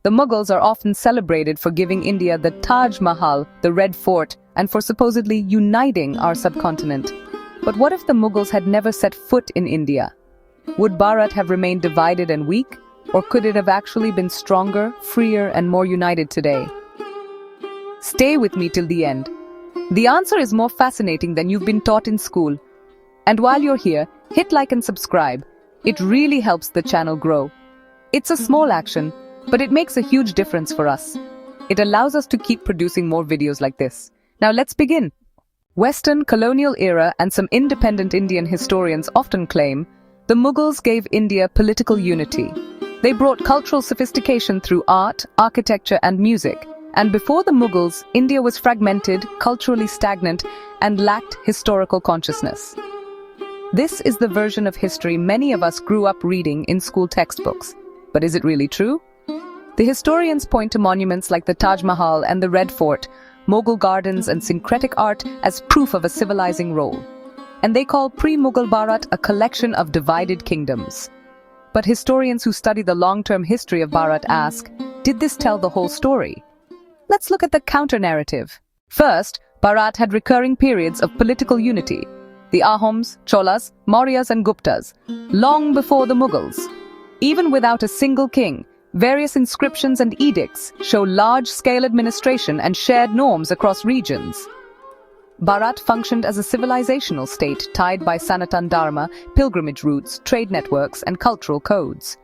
The Mughals are often celebrated for giving India the Taj Mahal, the Red Fort, and for supposedly uniting our subcontinent. But what if the Mughals had never set foot in India? Would Bharat have remained divided and weak, or could it have actually been stronger, freer, and more united today? Stay with me till the end. The answer is more fascinating than you've been taught in school. And while you're here, hit like and subscribe. It really helps the channel grow. It's a small action, but it makes a huge difference for us. It allows us to keep producing more videos like this. Now let's begin. Western colonial era and some independent Indian historians often claim the Mughals gave India political unity. They brought cultural sophistication through art, architecture, and music. And before the Mughals, India was fragmented, culturally stagnant, and lacked historical consciousness. This is the version of history many of us grew up reading in school textbooks. But is it really true? The historians point to monuments like the Taj Mahal and the Red Fort, Mughal gardens and syncretic art as proof of a civilizing role. And they call pre-Mughal Bharat a collection of divided kingdoms. But historians who study the long-term history of Bharat ask, did this tell the whole story? Let's look at the counter-narrative. First, Bharat had recurring periods of political unity. The Ahoms, Cholas, Mauryas and Guptas, long before the Mughals. Even without a single king, various inscriptions and edicts show large-scale administration and shared norms across regions. Bharat functioned as a civilisational state tied by Sanatan Dharma, pilgrimage routes, trade networks, and cultural codes.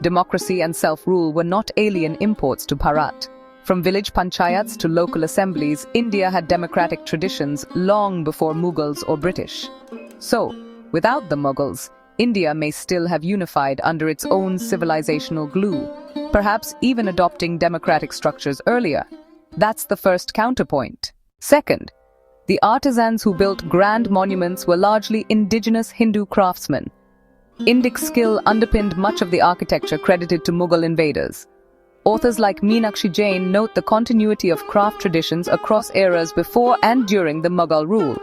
Democracy and self-rule were not alien imports to Bharat. From village panchayats to local assemblies, India had democratic traditions long before Mughals or British. So, without the Mughals, India may still have unified under its own civilizational glue, perhaps even adopting democratic structures earlier. That's the first counterpoint. Second, the artisans who built grand monuments were largely indigenous Hindu craftsmen. Indic skill underpinned much of the architecture credited to Mughal invaders. Authors like Meenakshi Jain note the continuity of craft traditions across eras before and during the Mughal rule.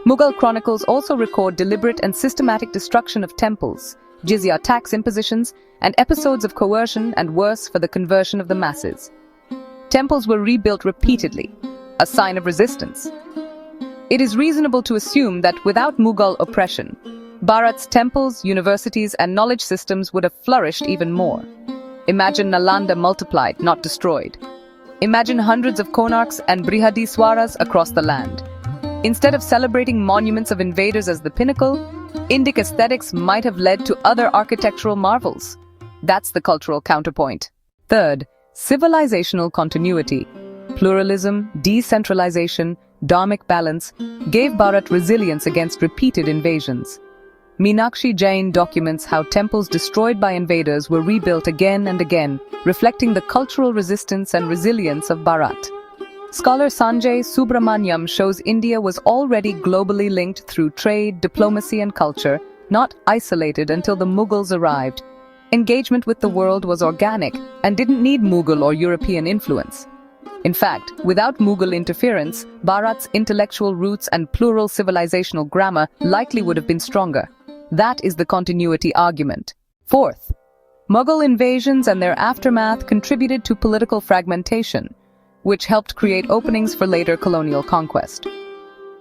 Mughal chronicles also record deliberate and systematic destruction of temples, jizya tax impositions, and episodes of coercion and worse for the conversion of the masses. Temples were rebuilt repeatedly, a sign of resistance. It is reasonable to assume that without Mughal oppression, Bharat's temples, universities, and knowledge systems would have flourished even more. Imagine Nalanda multiplied, not destroyed. Imagine hundreds of konarks and brihadiswaras across the land. Instead of celebrating monuments of invaders as the pinnacle, Indic aesthetics might have led to other architectural marvels. That's the cultural counterpoint. Third, civilizational continuity. Pluralism, decentralization, dharmic balance gave Bharat resilience against repeated invasions. Meenakshi Jain documents how temples destroyed by invaders were rebuilt again and again, reflecting the cultural resistance and resilience of Bharat. Scholar Sanjay Subramanyam shows India was already globally linked through trade, diplomacy and culture, not isolated until the Mughals arrived. Engagement with the world was organic and didn't need Mughal or European influence. In fact, without Mughal interference, Bharat's intellectual roots and plural civilizational grammar likely would have been stronger. That is the continuity argument. Fourth, Mughal invasions and their aftermath contributed to political fragmentation, which helped create openings for later colonial conquest.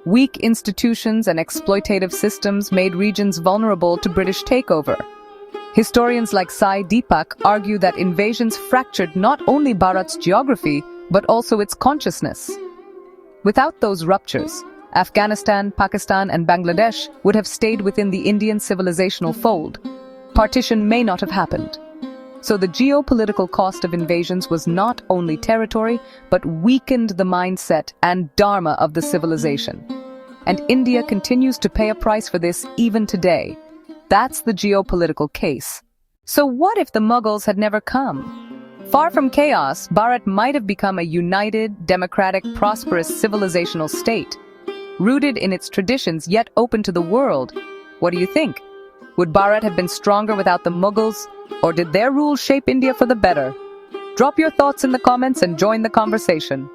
Weak institutions and exploitative systems made regions vulnerable to British takeover. Historians like Sai Deepak argue that invasions fractured not only Bharat's geography, but also its consciousness. Without those ruptures, Afghanistan, Pakistan, and Bangladesh would have stayed within the Indian civilizational fold. Partition may not have happened. So the geopolitical cost of invasions was not only territory, but weakened the mindset and dharma of the civilization. And India continues to pay a price for this even today. That's the geopolitical case. So what if the Mughals had never come? Far from chaos, Bharat might have become a united, democratic, prosperous civilizational state, rooted in its traditions yet open to the world. What do you think? Would Bharat have been stronger without the Mughals, or did their rule shape India for the better? Drop your thoughts in the comments and join the conversation.